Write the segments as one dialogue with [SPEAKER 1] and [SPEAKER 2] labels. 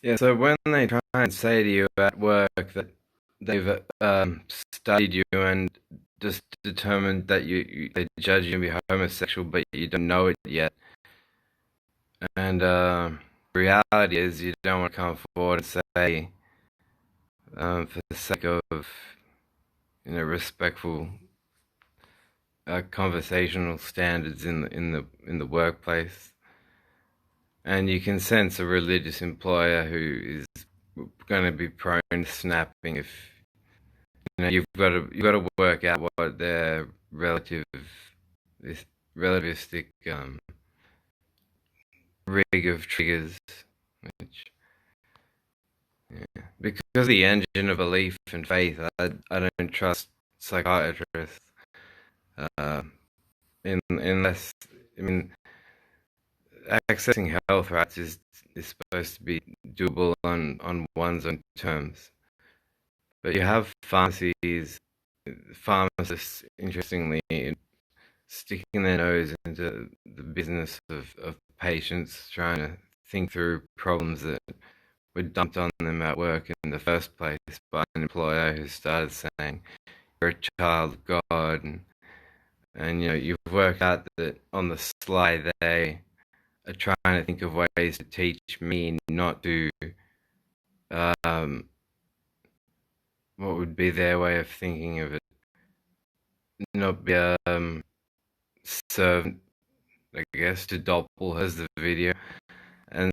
[SPEAKER 1] Yeah, so when they try and say to you at work that they've studied you and just determined that they judge you to be homosexual, but you don't know it yet, and reality is you don't want to come forward and say, for the sake of respectful conversational standards in the workplace, and you can sense a religious employer who is going to be prone to snapping if you've got to work out what their this relativistic rig of triggers, which because the engine of belief and faith, I don't trust psychiatrists, uh, unless I mean accessing health rights is supposed to be doable on one's own terms. But you have pharmacists, interestingly, sticking their nose into the business of patients trying to think through problems that were dumped on them at work in the first place by an employer who started saying, "You're a child of God," and you've worked out that on the sly they are trying to think of ways to teach me not to um, what would be their way of thinking of it, not be servant, I guess, to Doppel as the video, and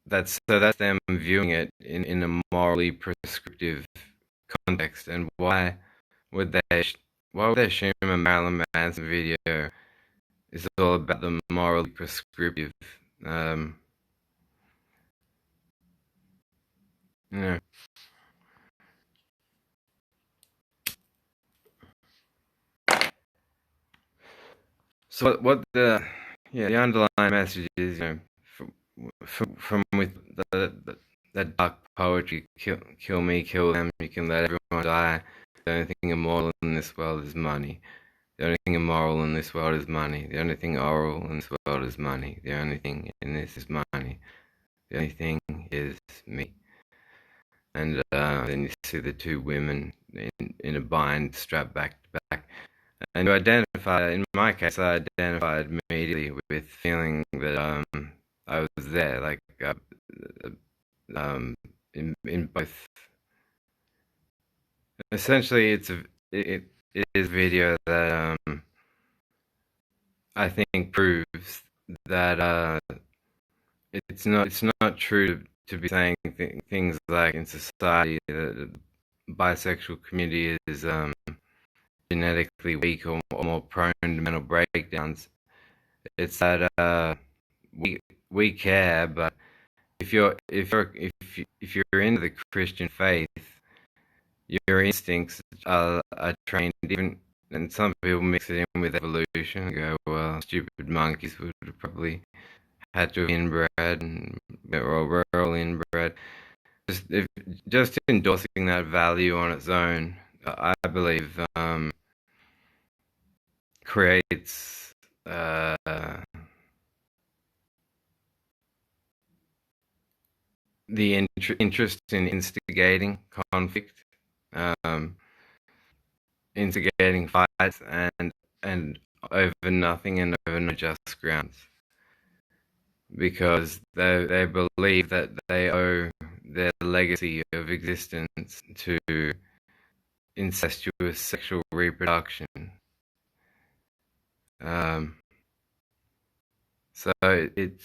[SPEAKER 1] that's them viewing it in a morally prescriptive context. And would they why would they assume a Marilyn Manson video is all about the morally prescriptive? Um, you know. So the underlying message is, from with that dark poetry, kill me, kill them, you can let everyone die. The only thing immoral in this world is money. The only thing immoral in this world is money. The only thing oral in this world is money. The only thing in this is money. The only thing is me. And then you see the two women in a bind, strapped back to back. And in my case, I identified immediately with feeling that I was there, like in both. Essentially, it is a video that I think proves that it's not true to be saying things like in society that the bisexual community is genetically weak or more prone to mental breakdowns. It's that we care, but if you're into the Christian faith, your instincts are trained even, and some people mix it in with evolution and go, well, stupid monkeys would have probably had to have inbred or were all inbred. Just endorsing that value on its own, I believe, creates the interest in instigating conflict, um, instigating fights, and over nothing and over no just grounds, because they believe that they owe their legacy of existence to incestuous sexual reproduction. Um, so it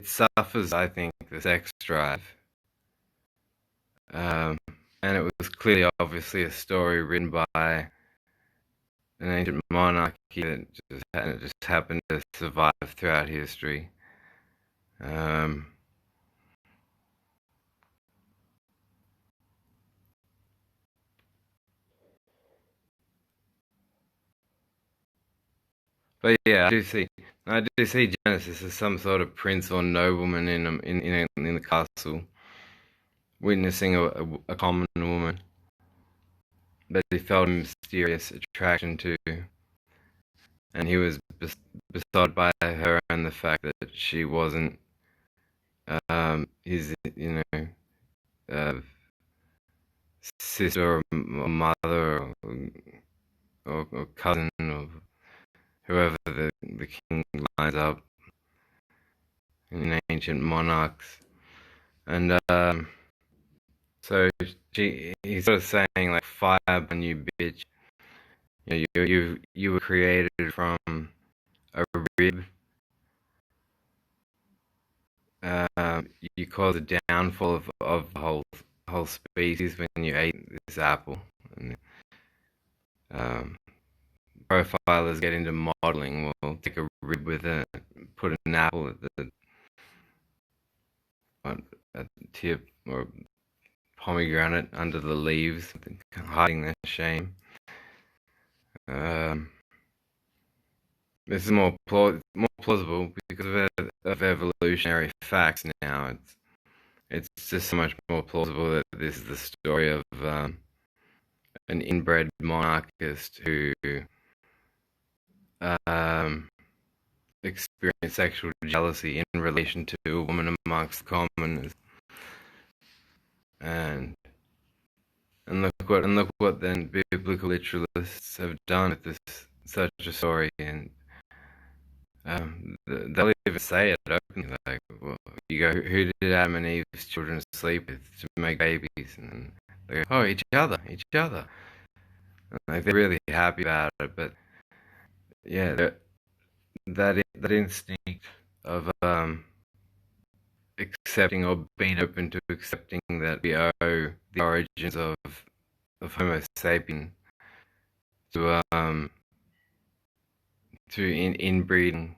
[SPEAKER 1] suffers, I think, the sex drive. And it was clearly, obviously, a story written by an ancient monarchy that just happened to survive throughout history. Um, but yeah, I do see Genesis as some sort of prince or nobleman in the castle, witnessing a common woman that he felt a mysterious attraction to, and he was besotted by her and the fact that she wasn't his sister or mother or cousin or whoever the king lines up in ancient monarchs. And so he's sort of saying like, fire upon you, bitch. You know, you were created from a rib. You cause the downfall of the whole species when you ate this apple. And, profilers get into modeling. We'll take a rib with it, put an apple at the tip, or pomegranate under the leaves, hiding their shame. This is more plausible because of evolutionary facts now. It's just so much more plausible that this is the story of an inbred monarchist who experienced sexual jealousy in relation to a woman amongst the commoners. And look what then biblical literalists have done with such a story, and they'll even say it openly, like, well, you go, who did Adam and Eve's children sleep with to make babies? And they go, oh, each other. And like, they're really happy about it, but yeah, that instinct of accepting or being open to accepting that we owe the origins of Homo sapien to inbreeding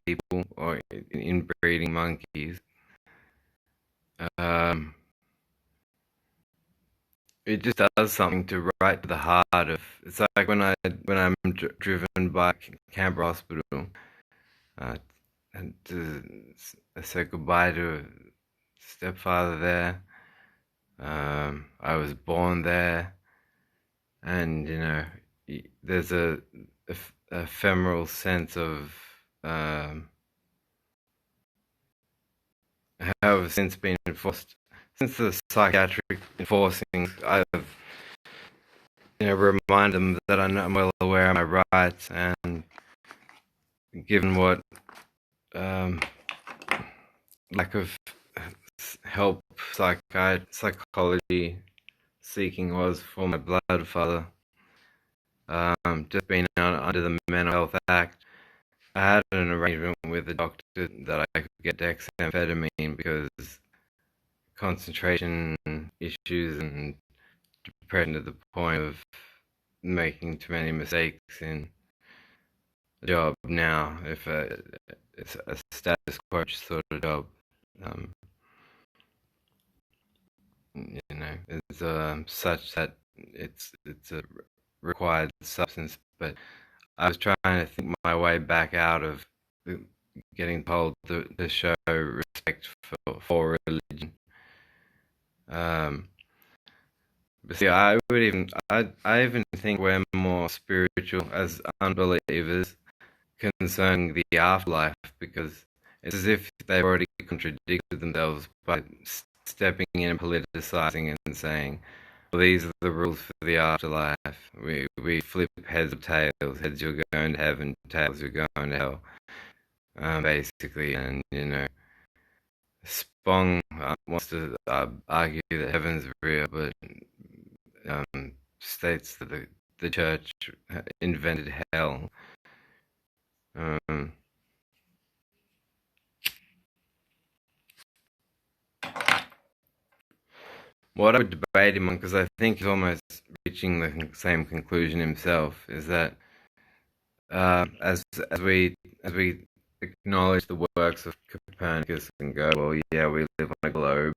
[SPEAKER 1] people or inbreeding monkeys. It just does something to right to the heart of. It's like when I'm driven by Canberra Hospital, and I said goodbye to a stepfather there. I was born there, and you know, there's a ephemeral sense of have since been enforced. Since the psychiatric enforcing, I've remind them that I'm well aware of my rights, and given what lack of help psychology seeking was for my blood father, just being under the Mental Health Act, I had an arrangement with the doctor that I could get dexamphetamine because concentration issues and depression to the point of making too many mistakes in the job now. If it's a status quo sort of job, it's such that it's a required substance. But I was trying to think my way back out of getting told to show respect for religion. But see, I even think we're more spiritual as unbelievers concerning the afterlife, because it's as if they've already contradicted themselves by stepping in and politicizing and saying, well, these are the rules for the afterlife. We flip heads or tails. Heads, you're going to heaven. Tails, you're going to hell. Basically, and Spong wants to argue that heaven's real, but states that the church invented hell. What I would debate him on, because I think he's almost reaching the same conclusion himself, is that as we acknowledge the works of Copernicus and go, well, yeah, we live on a globe.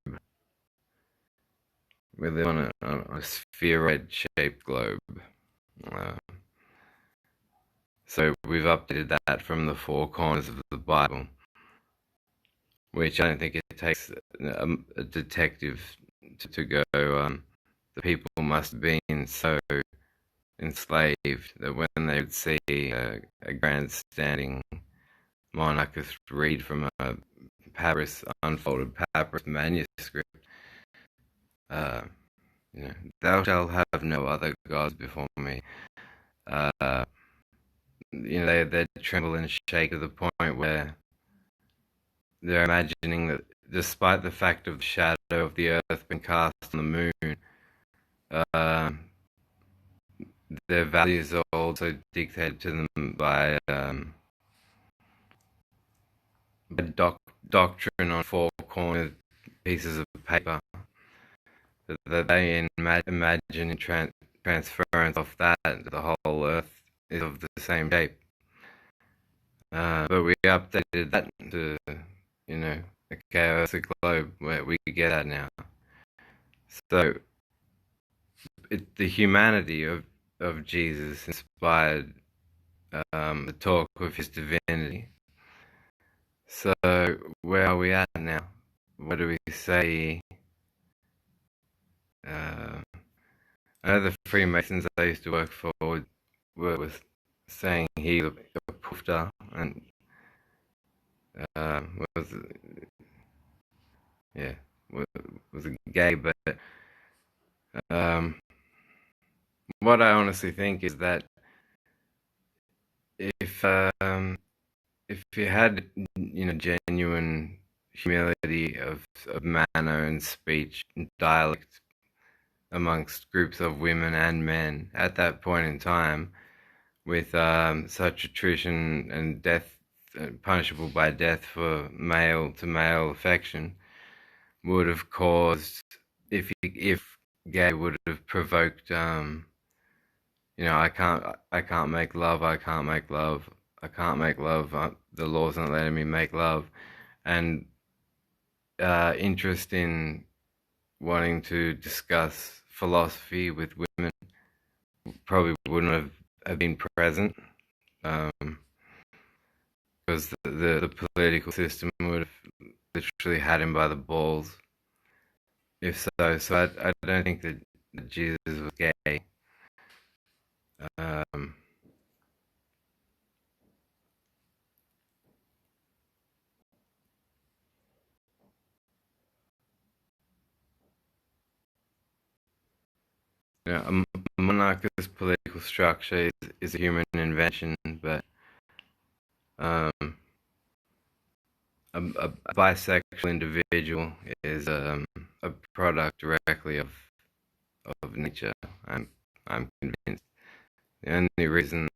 [SPEAKER 1] We live on a spheroid-shaped globe. So we've updated that from the four corners of the Bible, which I don't think it takes a detective to go, the people must have been so enslaved that when they would see a grandstanding monarchist read from a unfolded papyrus manuscript, Uh, thou shalt have no other gods before me. Uh, they tremble and shake to the point where they're imagining that, despite the fact of the shadow of the earth being cast on the moon, uh, their values are also dictated to them by doctrine on four cornered pieces of paper that they imagine in transference of that the whole earth is of the same shape. But we updated that to, a chaotic globe where we get at now. So the humanity of Jesus inspired the talk of his divinity. So where are we at now? What do we say? I know the Freemasons I used to work for were saying he was a poofter and was yeah was a gay, but what I honestly think is that if you had genuine humility of manner and speech and dialect amongst groups of women and men at that point in time, with such attrition and death, punishable by death for male to male affection, would have caused, if gay would have provoked, I can't make love, I can't make love, I can't make love, the law's not letting me make love, and interest in wanting to discuss philosophy with women probably wouldn't have been present, because the political system would have literally had him by the balls. If so, I don't think that Jesus was gay. A monarchist political structure is a human invention, but a bisexual individual is a product directly of nature. I'm convinced. The only reason,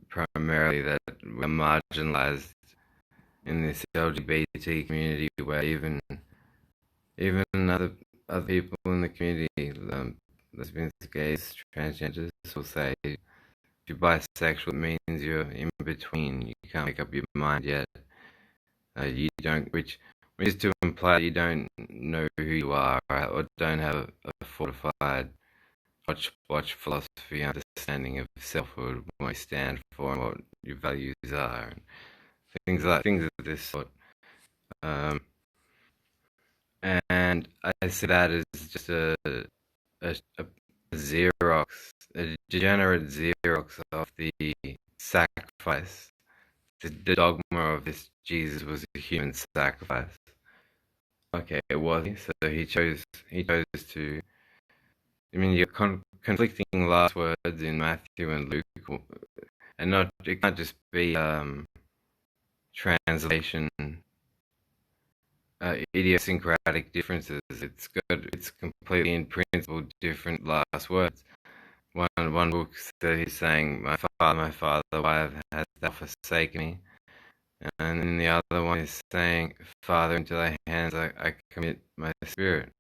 [SPEAKER 1] primarily, that we're marginalized in this LGBT community, where even other people in the community, lesbians, gays, transgenders, will say, if you're bisexual, it means you're in between. You can't make up your mind yet. You don't, which is to imply you don't know who you are, right? Or don't have a fortified watch philosophy understanding of selfhood, what you stand for, and what your values are, and things of this sort. And I see that as just a Xerox, a degenerate Xerox of the sacrifice. The dogma of this Jesus was a human sacrifice. Okay, it was. So he chose to. I mean, you're conflicting last words in Matthew and Luke, and not it can't just be translation. Idiosyncratic differences. It's completely in principle different last words. One book that he's saying, my father, why hast thou forsaken me? And in the other one he's saying, Father, into thy hands I commit my spirit.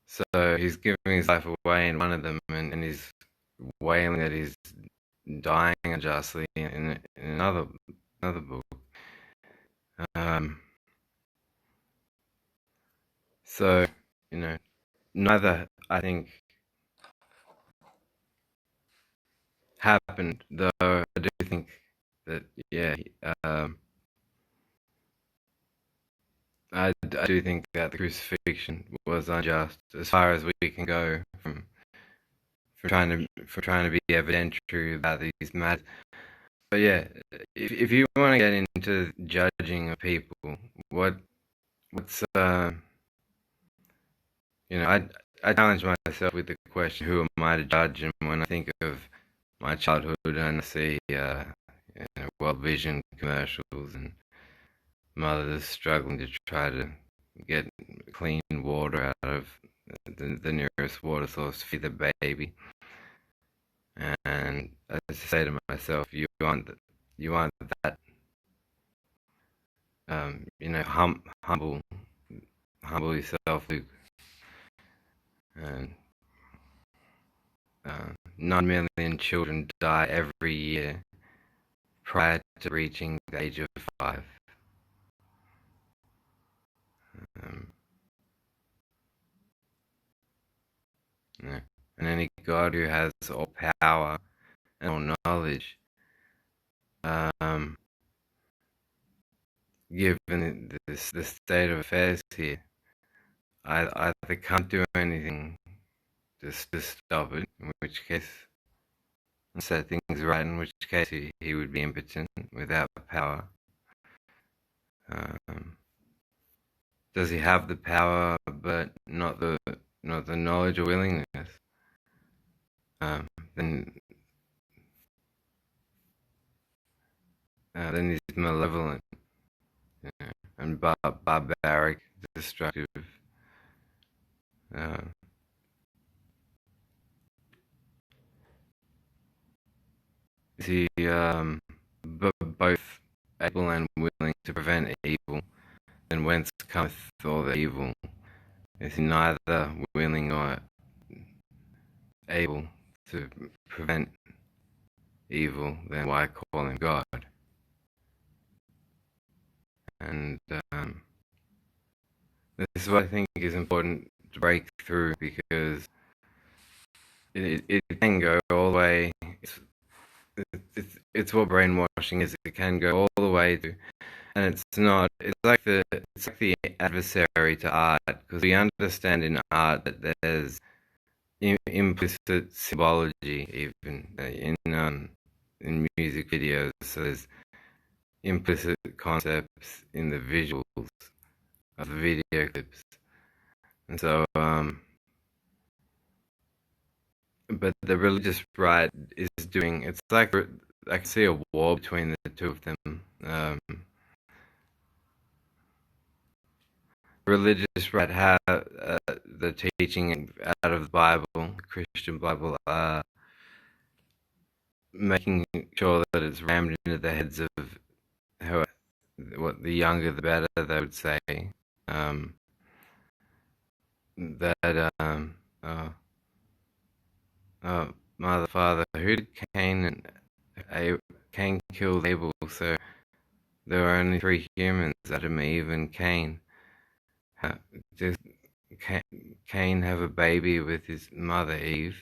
[SPEAKER 1] So he's giving his life away in one of them, and he's wailing that he's dying unjustly in another book. So, neither, I think, happened, though I do think that, yeah, I do think that the crucifixion was unjust, as far as we can go from trying to be evidentiary about these matters. But yeah, if you want to get into judging of people, what's I challenge myself with the question, who am I to judge? And when I think of my childhood and I see World Vision commercials and mothers struggling to try to get clean water out of the nearest water source to feed the baby, and I just say to myself, you aren't that humble yourself, Luke. And 9 million children die every year prior to reaching the age of 5. Yeah. And any God who has all power and all knowledge, given the state of affairs here, I either can't do anything just to stop it, in which case, and set things right, in which case he would be impotent without power. Does he have the power but not the knowledge or willingness? Then he's malevolent, and barbaric, destructive. Is he both able and willing to prevent evil? Then whence cometh all the evil? Is he neither willing nor able to prevent evil? Then why call him God? And this is what I think is important to break through, because it can go all the way. It's what brainwashing is. It can go all the way to, and it's not. It's like the adversary to art, because we understand in art that there's implicit symbology, even in music videos. So there's implicit concepts in the visuals of the video clips, and so but the religious right is doing. It's like I can see a war between the two of them. Religious right have the teaching out of the Bible, the Christian Bible, making sure that it's rammed into the heads of what the younger the better, they would say. That mother, father, who did Cain killed Abel? So there were only 3 humans, Adam, Eve, and Cain. Does Cain have a baby with his mother Eve?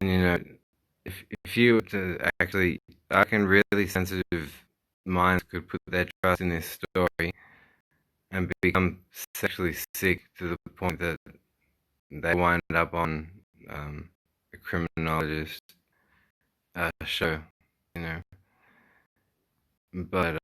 [SPEAKER 1] And if you were to actually, I reckon really sensitive minds could put their trust in this story and become sexually sick to the point that they wind up on a criminologist show, But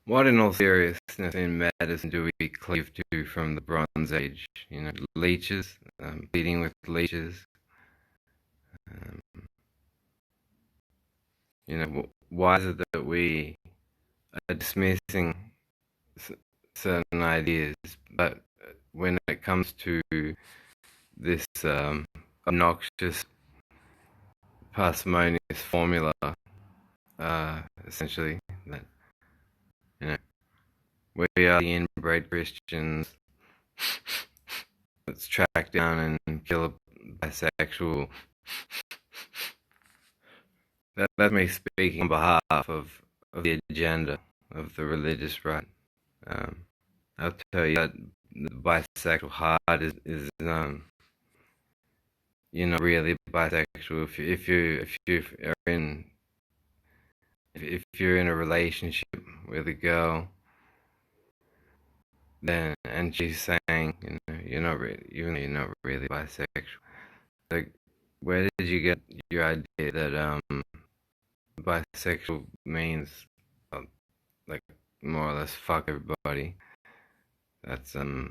[SPEAKER 1] what in all seriousness in medicine do we cleave to from the Bronze Age? Leeches, bleeding with leeches. Why is it that we are dismissing certain ideas, but when it comes to this obnoxious, parsimonious formula, essentially, that we are the inbred Christians, let's track down and kill a bisexual. That's me speaking on behalf of the agenda of the religious right. I'll tell you that the bisexual heart is you're not really bisexual if you're in a relationship with a girl, then and she's saying you're not really bisexual. Like, where did you get your idea that bisexual means uh, like more or less fuck everybody. That's absolutely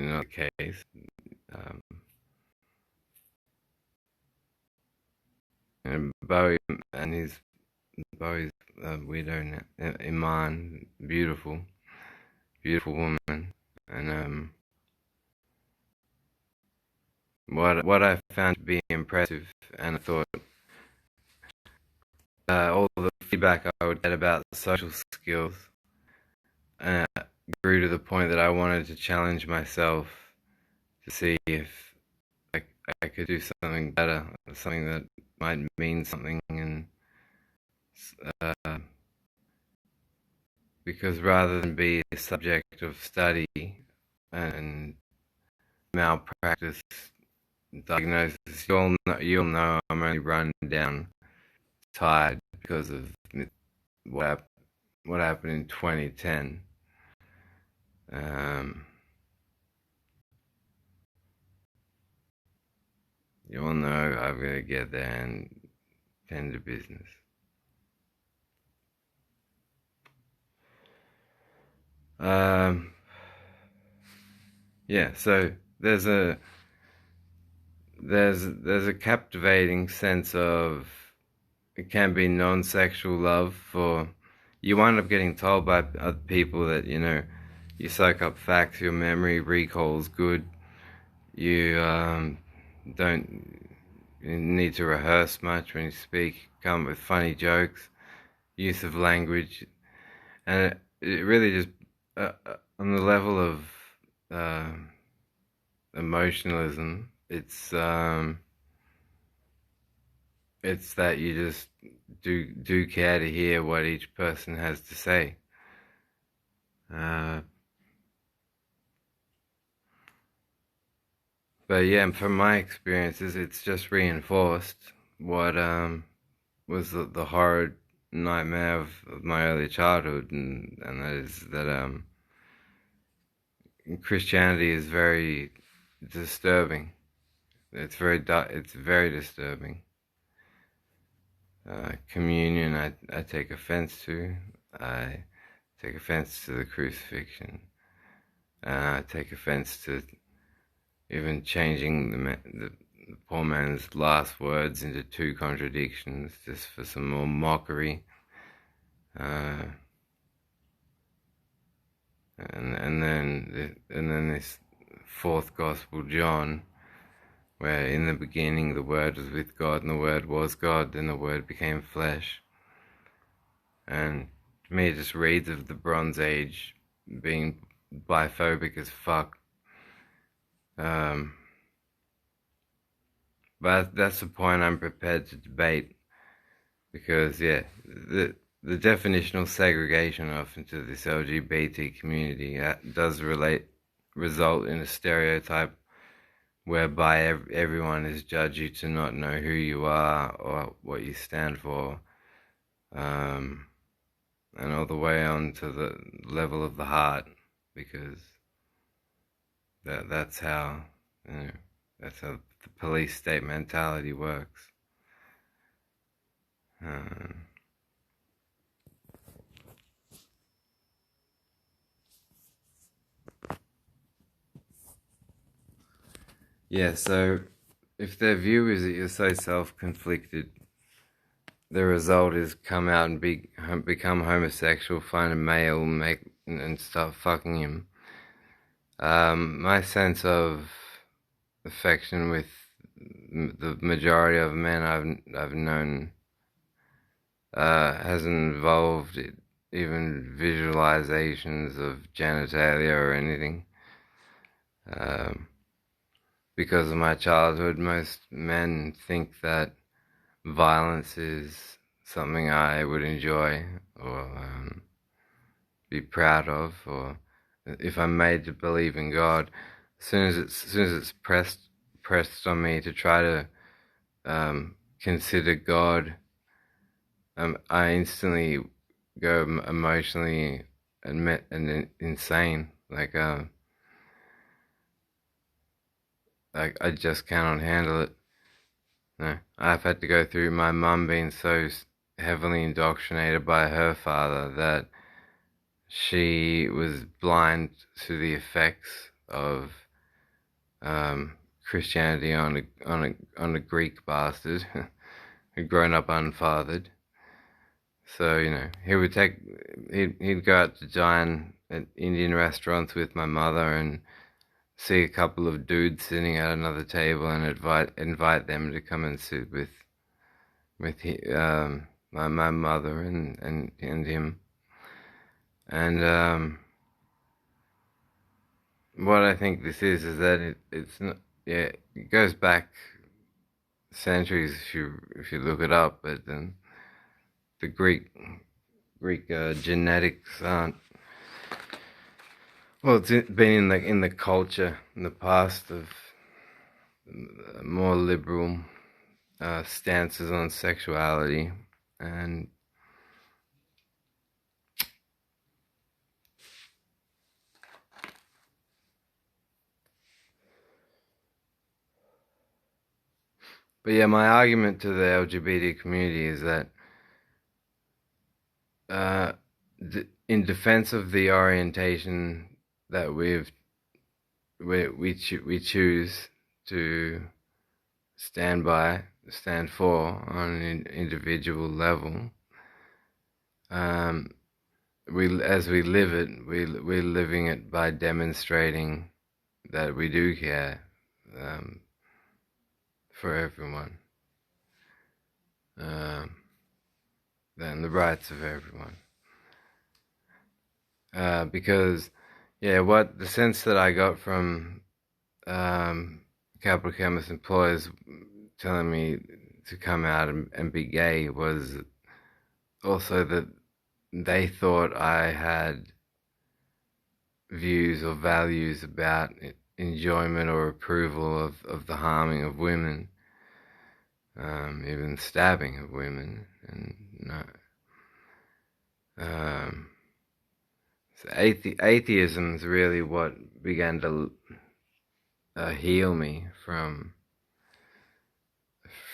[SPEAKER 1] not the case. Um, and Bowie's widow Iman, beautiful, beautiful woman, and what I found to be impressive, and I thought all the feedback I would get about social skills uh, grew to the point that I wanted to challenge myself to see if I could do something better, something that might mean something, and uh, because rather than be a subject of study and malpractice diagnosis, you'll know I'm only run down, tired because of what happened in 2010. You'll know I'm gonna get there and tend to business. Yeah, so there's a captivating sense of it can be non-sexual love for you wind up getting told by other people that you soak up facts, your memory recall's good, you don't need to rehearse much when you speak, come up with funny jokes, use of language, and it really just on the level of uh, emotionalism, it's that you just do care to hear what each person has to say. But yeah, from my experiences, it's just reinforced what was the horrid nightmare of my early childhood, and that is that Christianity is very disturbing. It's very disturbing. Communion, I take offense to. I take offense to the crucifixion. I take offense to even changing the poor man's last words into two contradictions just for some more mockery. And then this fourth gospel, John, where in the beginning the Word was with God and the Word was God, then the Word became flesh. And to me, it just reads of the Bronze Age being biphobic as fuck. But that's the point I'm prepared to debate, because the definitional segregation off into this LGBT community does result in a stereotype whereby everyone is judged you to not know who you are or what you stand for, and all the way on to the level of the heart, because that's how that's how the police state mentality works. Yeah, so if their view is that you're so self-conflicted, the result is come out and become homosexual, find a male, and start fucking him. My sense of affection with the majority of men I've known hasn't involved even visualizations of genitalia or anything. Because of my childhood, most men think that violence is something I would enjoy or be proud of, or if I'm made to believe in God, as soon as it's pressed on me to try to consider God, I instantly go emotionally and insane. Like I just cannot handle it. No, I've had to go through my mum being so heavily indoctrinated by her father that she was blind to the effects of Christianity on a Greek bastard who'd grown up unfathered. So he'd go out to dine at Indian restaurants with my mother and see a couple of dudes sitting at another table and invite them to come and sit with my mother and him. And what I think this is that it's not, yeah, it goes back centuries if you look it up, but then the Greek genetics aren't, well, it's been in the culture in the past of more liberal stances on sexuality, and but yeah, my argument to the LGBT community is that in defense of the orientation that we choose to stand for on an individual level, as we live it, we're living it by demonstrating that we do care for everyone, and the rights of everyone. Because, yeah, what the sense that I got from capital chemist employers telling me to come out and be gay was also that they thought I had views or values about enjoyment or approval of the harming of women, even stabbing of women, and so atheism is really what began to heal me from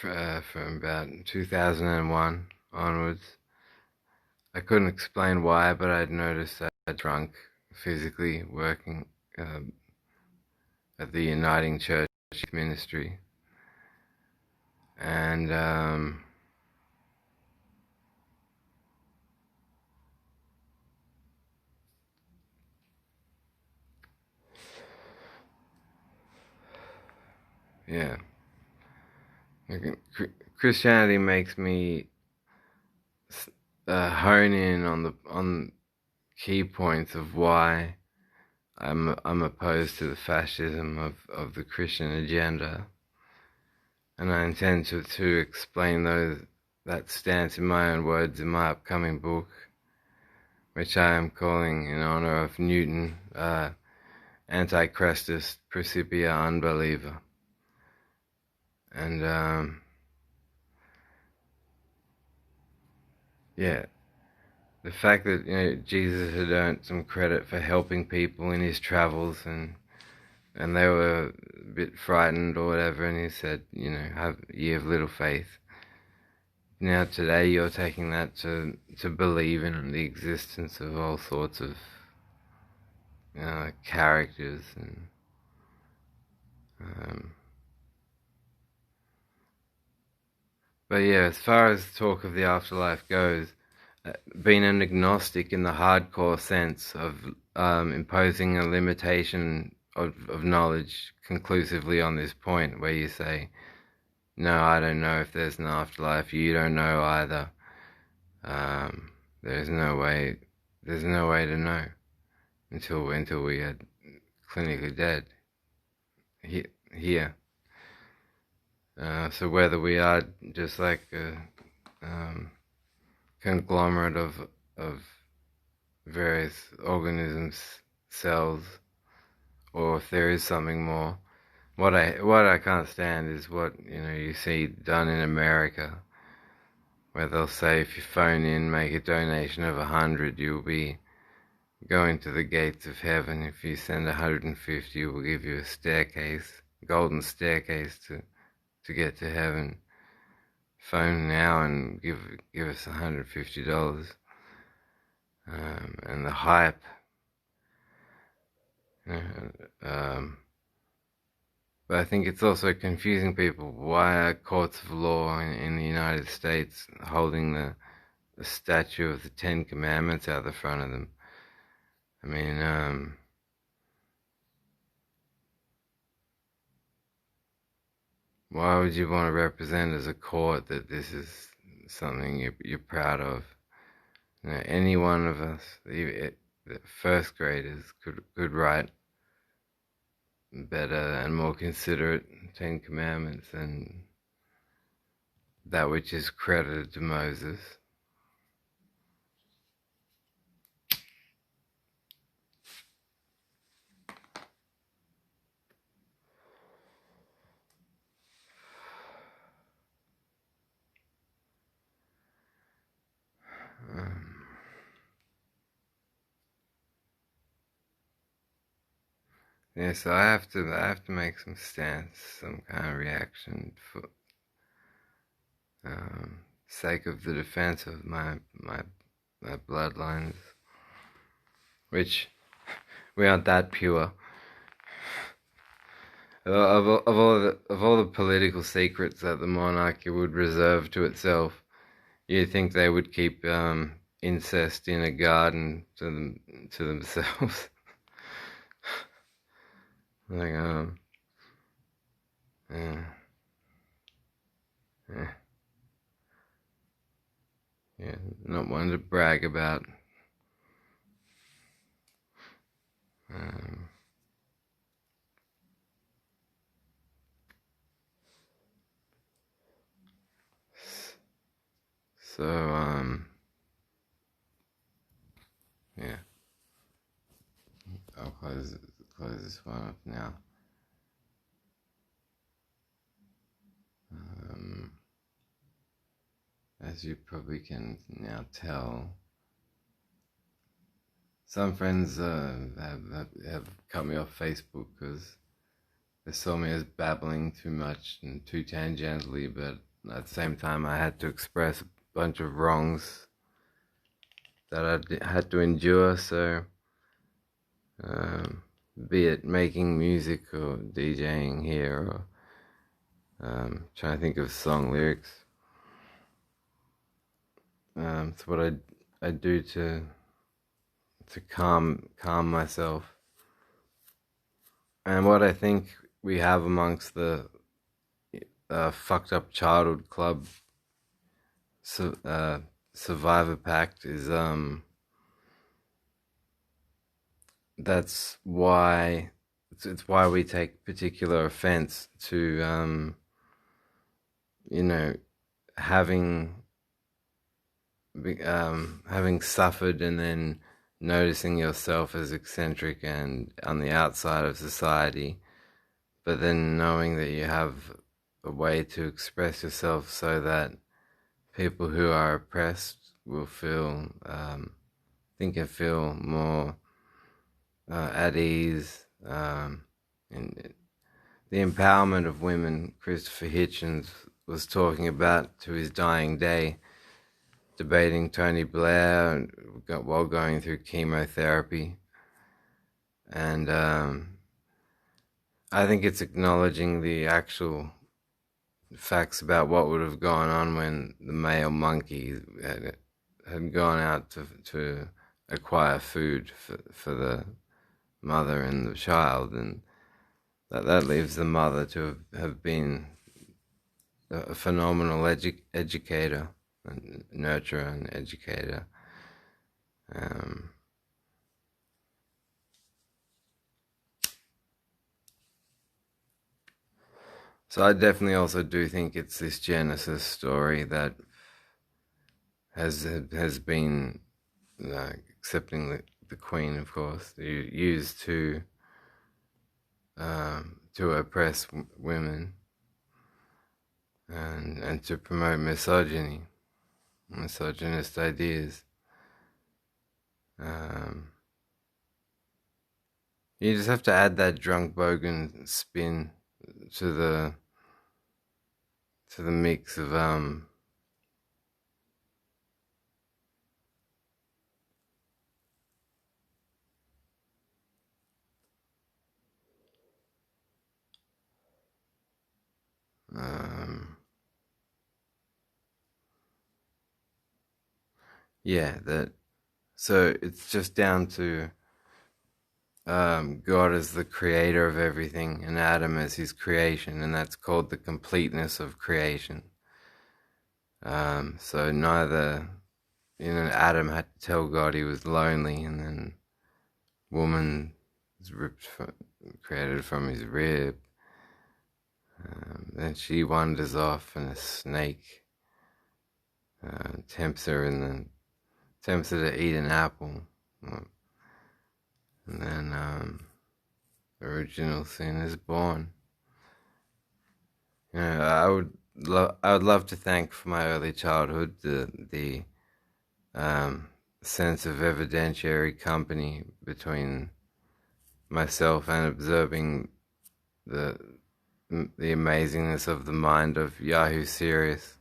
[SPEAKER 1] about 2001 onwards. I couldn't explain why, but I'd noticed that I drunk physically working at the Uniting Church ministry, and yeah, Christianity makes me hone in on key points of why I'm opposed to the fascism of the Christian agenda, and I intend to explain that stance in my own words in my upcoming book, which I am calling in honor of Newton, Anti-Chtist, Principia Unbeliever. And yeah, the fact that Jesus had earned some credit for helping people in his travels, and they were a bit frightened or whatever, and he said, you have little faith. Now today you're taking that to believe in the existence of all sorts of characters and but yeah, as far as talk of the afterlife goes, being an agnostic in the hardcore sense of imposing a limitation of knowledge conclusively on this point, where you say, no, I don't know if there's an afterlife, you don't know either. There's no way to know until we are clinically dead here. So whether we are just like a conglomerate of various organisms, cells, or if there is something more. What I can't stand is what you see done in America, where they'll say if you phone in, make a donation of 100, you'll be going to the gates of heaven. If you send 150, we'll give you a staircase, golden staircase to get to heaven. phone now and give us $150. And the hype. But I think it's also confusing people. Why are courts of law in the United States holding the statue of the Ten Commandments out the front of them? I mean, why would you want to represent as a court that this is something you're proud of? You know, any one of us, the first graders, could write better and more considerate Ten Commandments than that which is credited to Moses. Yeah, so I have to make some stance, some kind of reaction for sake of the defense of my bloodlines, which we aren't that pure. Of all the political secrets that the monarchy would reserve to itself, you'd think they would keep incest in a garden to themselves. Like yeah, yeah, not one to brag about. So yeah, I'll close this one up now. As you probably can now tell, some friends have cut me off Facebook because they saw me as babbling too much and too tangentially, but at the same time I had to express a bunch of wrongs that I had to endure, so be it making music or DJing here or trying to think of song lyrics. It's what I do to calm myself. And what I think we have amongst the fucked up childhood club survivor pact is that's why it's why we take particular offense to you know, having suffered and then noticing yourself as eccentric and on the outside of society, but then knowing that you have a way to express yourself so that people who are oppressed will feel more at ease. And the empowerment of women Christopher Hitchens was talking about to his dying day, debating Tony Blair while going through chemotherapy. And I think it's acknowledging the actual facts about what would have gone on when the male monkey had gone out to acquire food for the mother and the child, and that leaves the mother to have been a phenomenal educator and nurturer and educator. So I definitely also do think it's this Genesis story that has been, excepting the Queen, of course, used to oppress women and to promote misogynist ideas. You just have to add that drunk bogan spin to the mix of yeah, that. So it's just down to God as the creator of everything and Adam as his creation, and that's called the completeness of creation. So neither, Adam had to tell God he was lonely, and then woman was created from his rib. Then she wanders off, and a snake tempts her, and then tempts her to eat an apple. And then original sin is born. I would love to thank for my early childhood the sense of evidentiary company between myself and observing the amazingness of the mind of Yahoo Serious,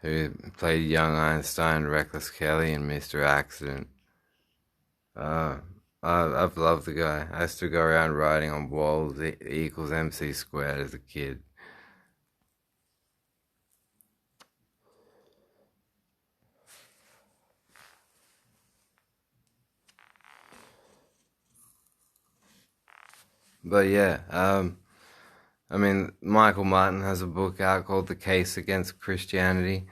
[SPEAKER 1] who played young Einstein, Reckless Kelly, and Mr. Accident. I've loved the guy. I used to go around writing on walls E equals MC squared as a kid. But yeah, I mean, Michael Martin has a book out called The Case Against Christianity.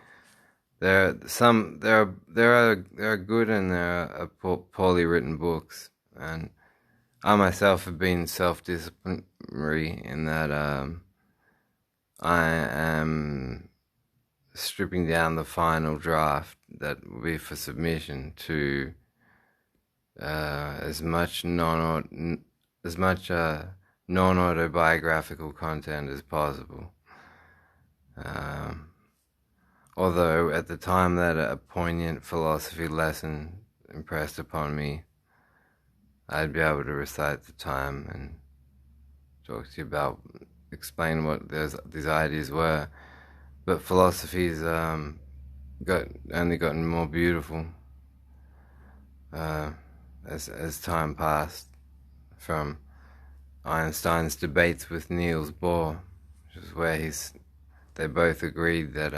[SPEAKER 1] There are good and there are poorly written books, and I myself have been self-disciplinary in that I am stripping down the final draft that will be for submission to as much non-autobiographical content as possible. Although at the time that a poignant philosophy lesson impressed upon me, I'd be able to recite the time and talk to you about, explain what these ideas were. But philosophy's only gotten more beautiful as time passed, from Einstein's debates with Niels Bohr, which is where they both agreed that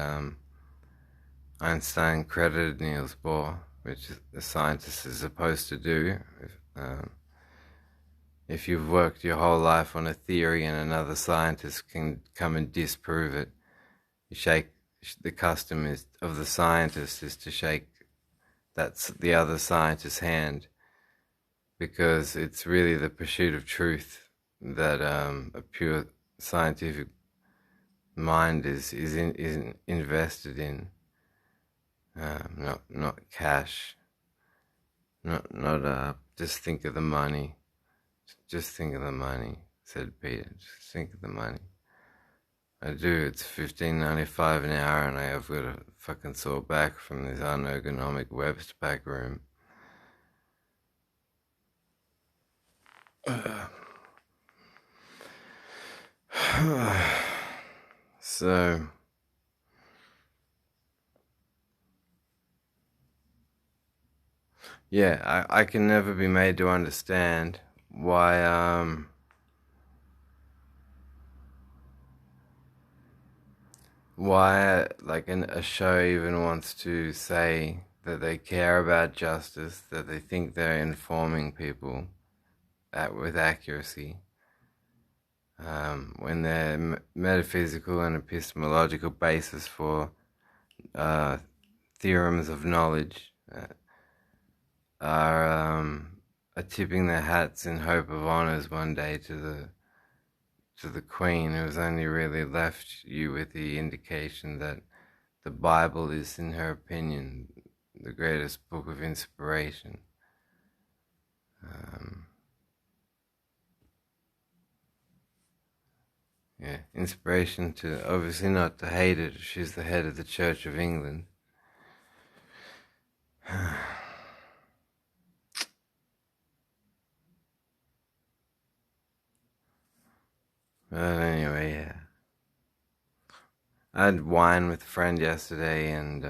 [SPEAKER 1] Einstein credited Niels Bohr, which a scientist is supposed to do. If you've worked your whole life on a theory and another scientist can come and disprove it, the custom of the scientist is to shake that's the other scientist's hand, because it's really the pursuit of truth that a pure scientific mind is invested in. Not cash. Not just think of the money. Just think of the money, said Peter. Just think of the money. I do. It's $15.95 an hour, and I have got a fucking sore back from this unergonomic Webster room. So, yeah, I can never be made to understand why like a show even wants to say that they care about justice, that they think they're informing people with accuracy, when their metaphysical and epistemological basis for theorems of knowledge are tipping their hats in hope of honors one day to the Queen, who's only really left you with the indication that the Bible is, in her opinion, the greatest book of inspiration. Yeah, inspiration to, obviously not to hate it. She's the head of the Church of England. But anyway, yeah. I had wine with a friend yesterday, and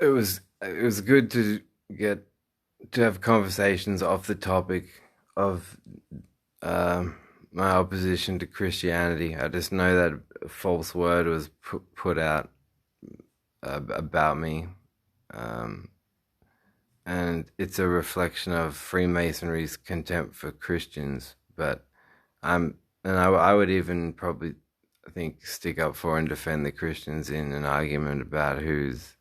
[SPEAKER 1] it was good to get to have conversations off the topic of my opposition to Christianity. I just know that a false word was put out about me, um, and it's a reflection of Freemasonry's contempt for Christians. But I would even probably, I think, stick up for and defend the Christians in an argument about who's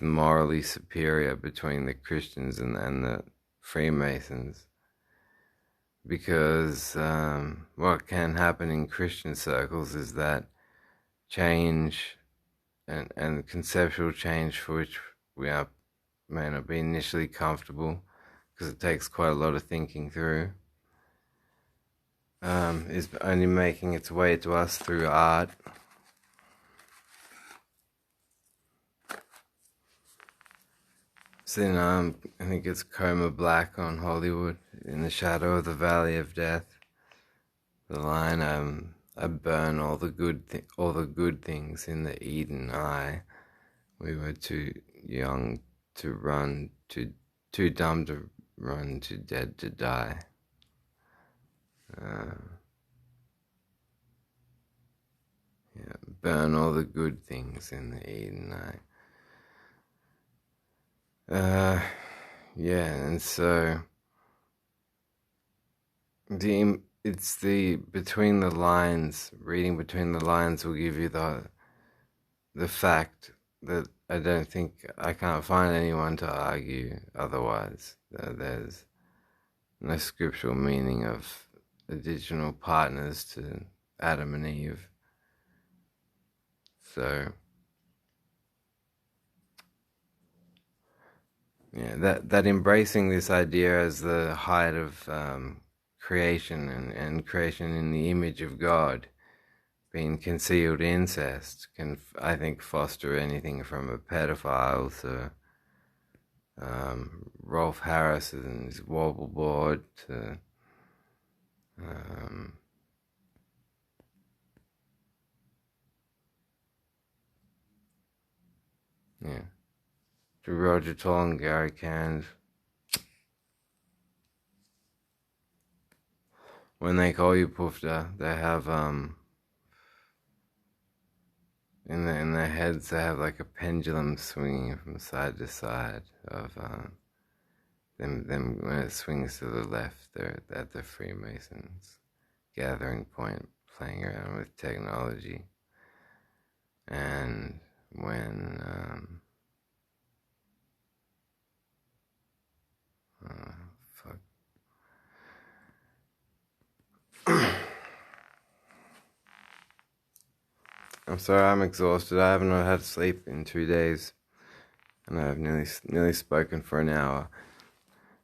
[SPEAKER 1] morally superior between the Christians and the Freemasons. Because what can happen in Christian circles is that change and conceptual change for which we are may not be initially comfortable, because it takes quite a lot of thinking through, is only making its way to us through art. It's in, I think it's Coma Black on Hollywood, In the Shadow of the Valley of Death. The line, I burn all the good things in the Eden eye. We were too young to run, too dumb to run, too dead to die. Yeah, burn all the good things in the Eden eye. Yeah, and so it's the between the lines. Reading between the lines will give you the fact that I can't find anyone to argue otherwise. There's no scriptural meaning of additional partners to Adam and Eve. So yeah, that embracing this idea as the height of creation and creation in the image of God, being concealed incest, can, I think, foster anything from a pedophile to Rolf Harris and his wobble board to yeah, to Roger Toll and Gary Cairns. When they call you Pufta, they have in their heads they have like a pendulum swinging from side to side of them when it swings to the left, they're at the Freemasons gathering point, playing around with technology. And when fuck. I'm sorry, I'm exhausted. I haven't had sleep in 2 days, and I've nearly spoken for an hour.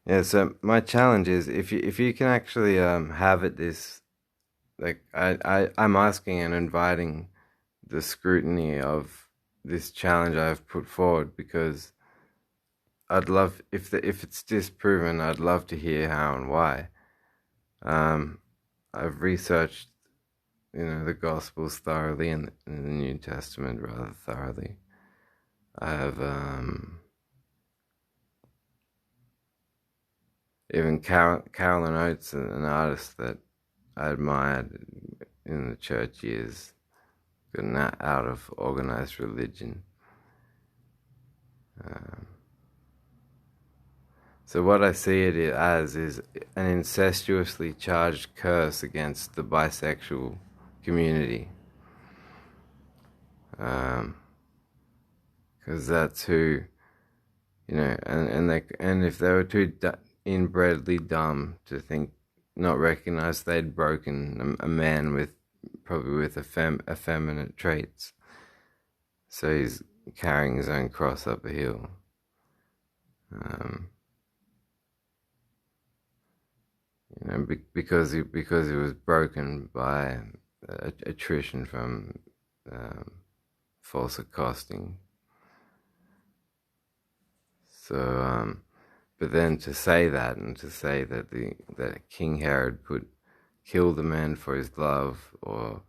[SPEAKER 1] Yeah, so my challenge is if you can actually have it this, like I'm asking and inviting the scrutiny of this challenge I've put forward, because I'd love, if it's disproven, I'd love to hear how and why. I've researched, the Gospels thoroughly and the New Testament rather thoroughly. I've even Carolyn Oates, an artist that I admired in the church years, gotten out of organized religion. So what I see it as is an incestuously charged curse against the bisexual community. Because that's who, and if they were too inbredly dumb to not recognize they'd broken a man probably with effeminate traits, so he's carrying his own cross up a hill. Because he was broken by attrition from false accosting. So, but then to say that, and to say that that King Herod killed a man for his love, or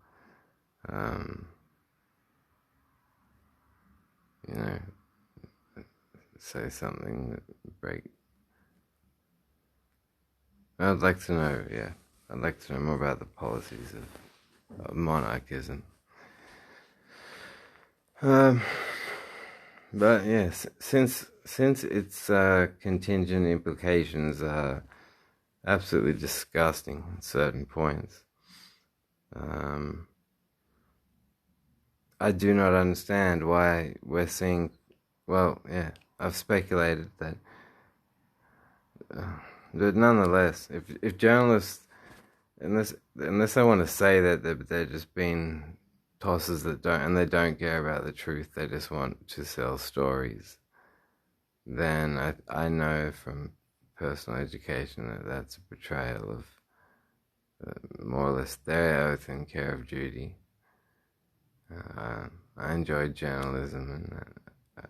[SPEAKER 1] say something that break. I'd like to know, yeah. I'd like to know more about the policies of monarchism. But yes, since its contingent implications are absolutely disgusting at certain points, I do not understand why we're seeing. Well, yeah, I've speculated that, but nonetheless, if journalists, unless I want to say that they're just being tosses that don't care about the truth, they just want to sell stories, then I know from personal education that that's a betrayal of more or less their oath and care of duty. I enjoy journalism and I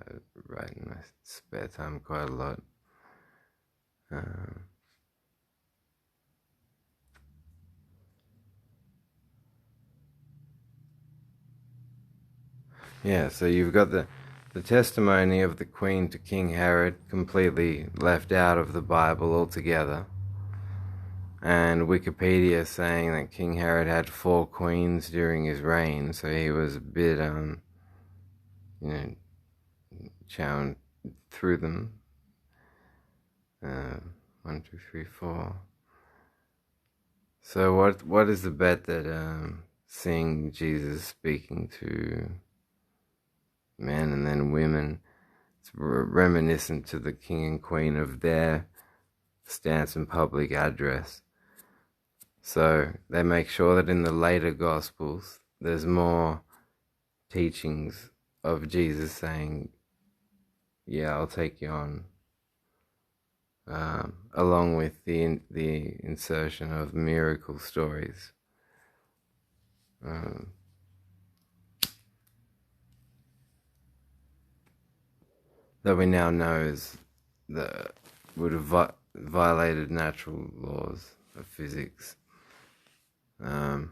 [SPEAKER 1] write in my spare time quite a lot. Yeah, so you've got the testimony of the Queen to King Herod completely left out of the Bible altogether. And Wikipedia saying that King Herod had 4 queens during his reign, so he was a bit, chowing through them. 1, 2, 3, 4. So what is the bet that seeing Jesus speaking to men and then women, it's reminiscent to the king and queen of their stance and public address? So they make sure that in the later Gospels there's more teachings of Jesus saying, yeah, I'll take you on, along with the insertion of miracle stories. That we now know would have violated natural laws of physics. The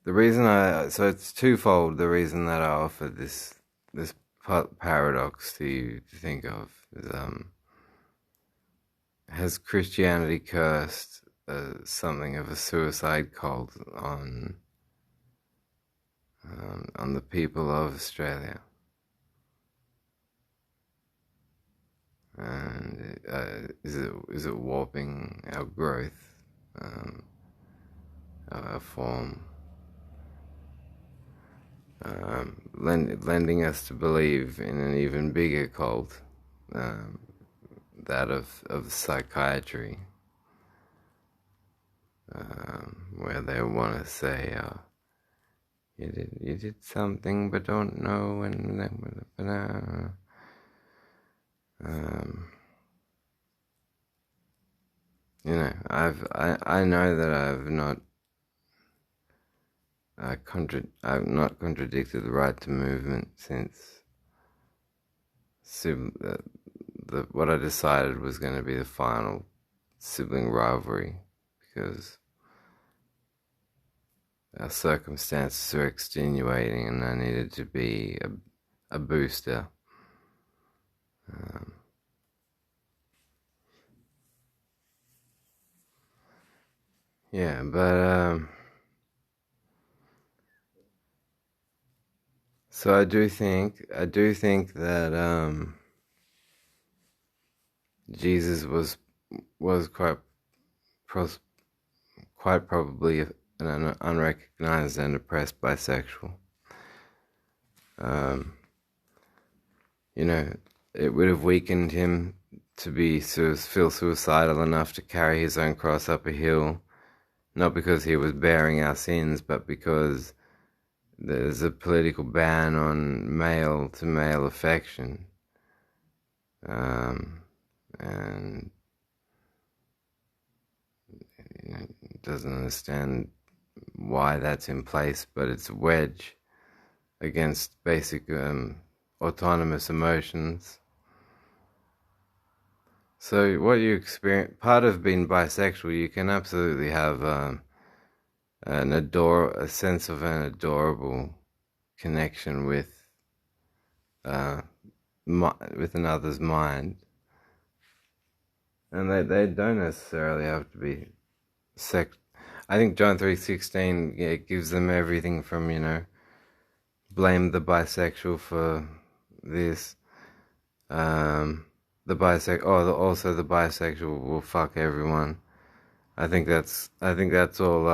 [SPEAKER 1] reason so it's twofold. The reason that I offered this paradox to you to think of is, has Christianity cursed something of a suicide cult on the people of Australia? And is it warping our growth, our form, lending us to believe in an even bigger cult, that of psychiatry, where they want to say, you did something but don't know when. I know that I've not contradicted the right to movement since what I decided was going to be the final sibling rivalry, because our circumstances are extenuating and I needed to be a booster. Yeah, but so I do think that Jesus was quite probably an unrecognized and oppressed bisexual. It would have weakened him to feel suicidal enough to carry his own cross up a hill, not because he was bearing our sins, but because there's a political ban on male-to-male affection, and doesn't understand why that's in place, but it's a wedge against basic autonomous emotions. So what you experience, part of being bisexual, you can absolutely have a sense of an adorable connection with with another's mind, and they don't necessarily have to be sex. I think John 3:16 gives them everything from blame the bisexual for this. Also the bisexual will fuck everyone. I think that's all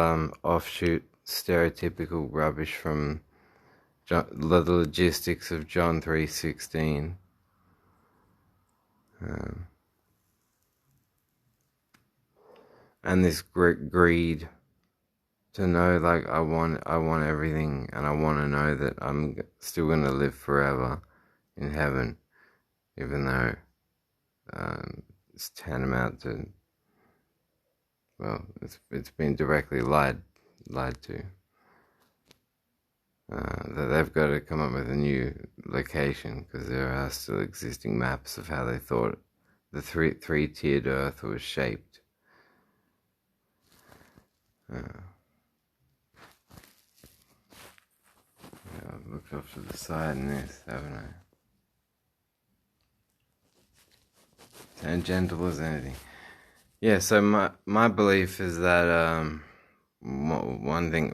[SPEAKER 1] offshoot stereotypical rubbish from the logistics of John 3:16. And this greed to know, like, I want everything, and I want to know that I'm still going to live forever in heaven, even though it's tantamount to, well, it's been directly lied to. That they've got to come up with a new location, because there are still existing maps of how they thought the three-tiered Earth was shaped. I've looked off to the side in this, haven't I? Tangential as anything. Yeah, so my belief is that one thing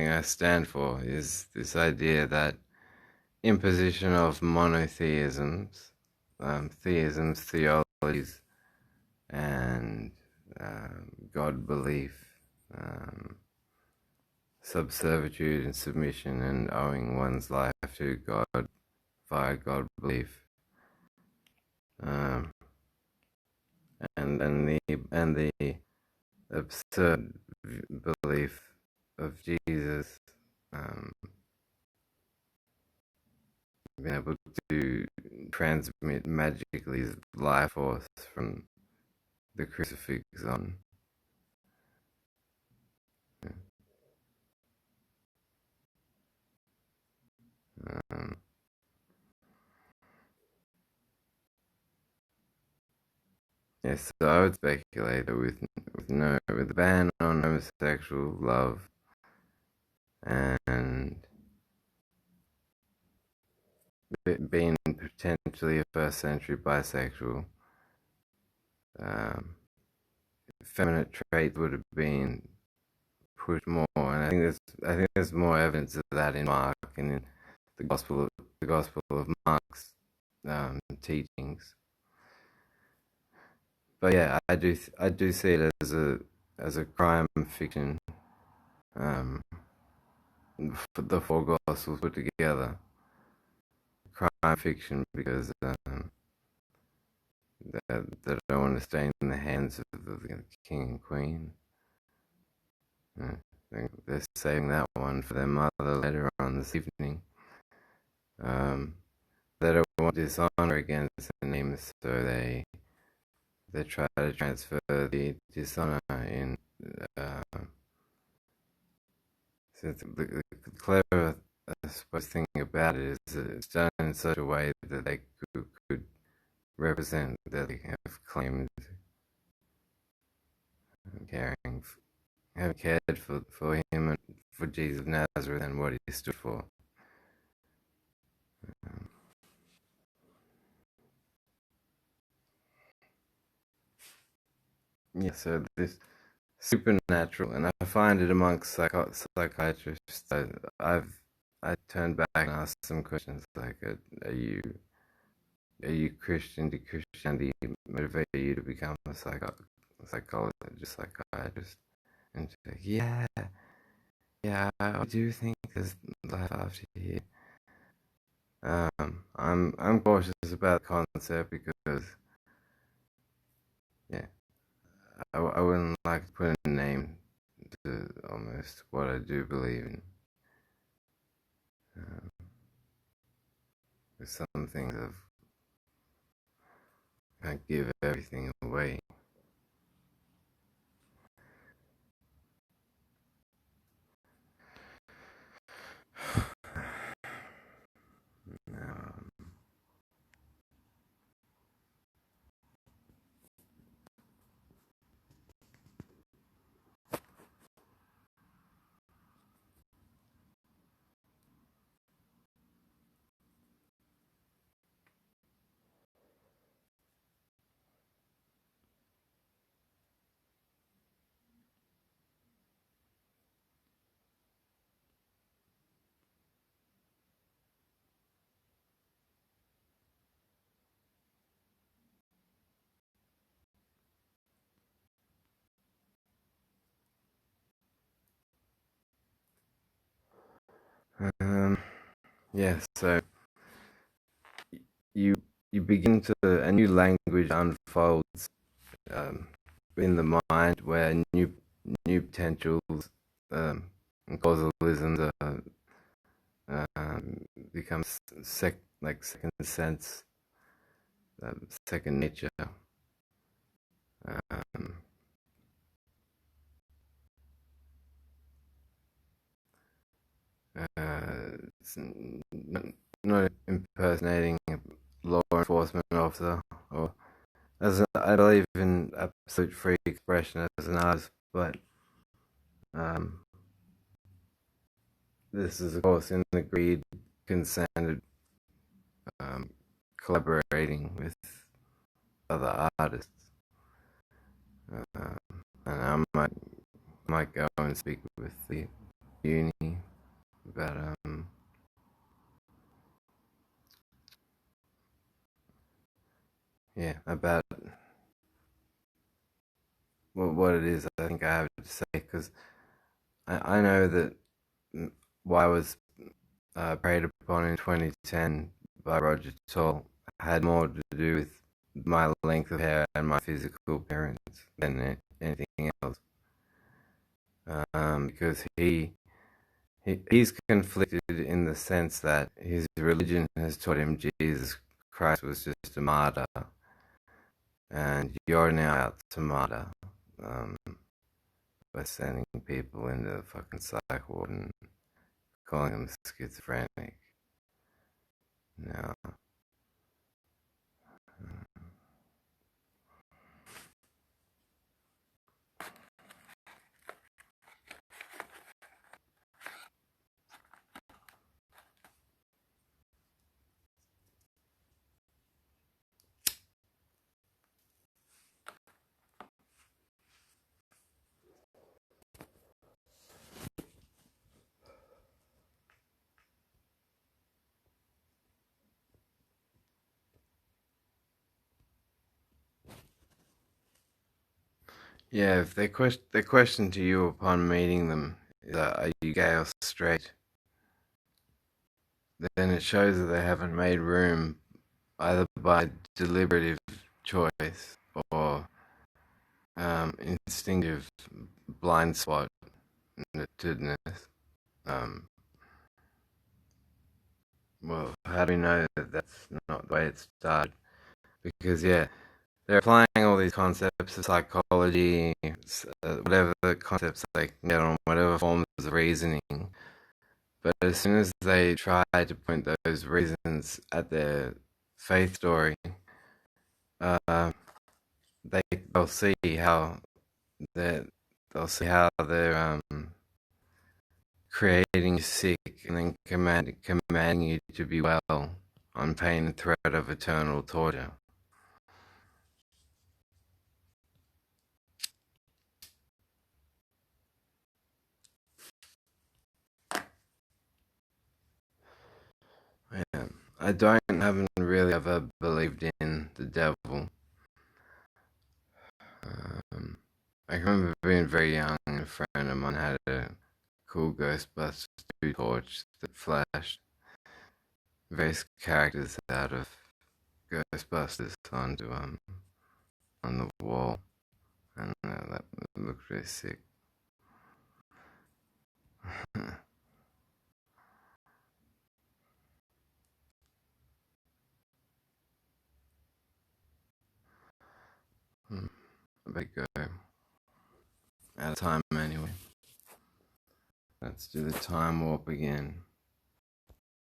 [SPEAKER 1] I stand for is this idea that imposition of monotheisms, theologies, and God belief, subservitude and submission, and owing one's life to God via God belief, and the absurd belief of Jesus being able to transmit magically his life force from the crucifix on. Yes, so I would speculate that with the ban on homosexual love and being potentially a first century bisexual, feminine traits would have been pushed more, and I think there's more evidence of that in Mark and in the Gospel of Mark's teachings. But yeah, I do see it as a crime fiction. The four Gospels put together, crime fiction, because that don't want to stay in the hands of the king and queen. They're saving that one for their mother later on this evening. They don't want dishonor against the name, so they try to transfer the dishonor in. So the clever, I suppose, thing about it is that it's done in such a way that they could represent that they have claimed caring, have cared for him and for Jesus of Nazareth and what he stood for. Yeah, so this supernatural, and I find it amongst psychiatrists. I turned back and asked some questions like, are you Christian? Did Christianity motivate you to become a psychologist, psychiatrist? And she's like, yeah, I do think there's life after here. I'm cautious about the concept because, yeah, I wouldn't like to put a name to almost what I do believe in. There's some things I can't give everything away. Yeah, so you you begin to a new language unfolds in the mind where new potentials and causalisms become like second sense, second nature. Um, it's not impersonating a law enforcement officer, or I believe in absolute free expression as an artist, but um, this is of course in agreed, consented, um, collaborating with other artists, uh, and I might go and speak with the uni about about what it is I think I have to say, because I know that why I was preyed upon in 2010 by Roger Toll had more to do with my length of hair and my physical appearance than anything else. Because he's conflicted in the sense that his religion has taught him Jesus Christ was just a martyr, and you're now out to martyr um, by sending people into the fucking psych ward and calling them schizophrenic. Now, yeah, if their question to you upon meeting them is, are you gay or straight? Then it shows that they haven't made room either by deliberative choice or instinctive blind spot to um, well, how do we know that that's not the way it started? Because yeah, they're applying all these concepts of psychology, whatever concepts they can get on, whatever forms of reasoning. But as soon as they try to point those reasons at their faith story, uh, they they'll see how they're they'll see how they're creating you sick and then commanding you to be well on pain and threat of eternal torture. Yeah. Haven't really ever believed in the devil. Um, I remember being very young and a friend of mine had a cool Ghostbusters 2 torch that flashed various characters out of Ghostbusters onto on the wall, and that looked really sick. I better go. Out of time anyway. Let's do the time warp again.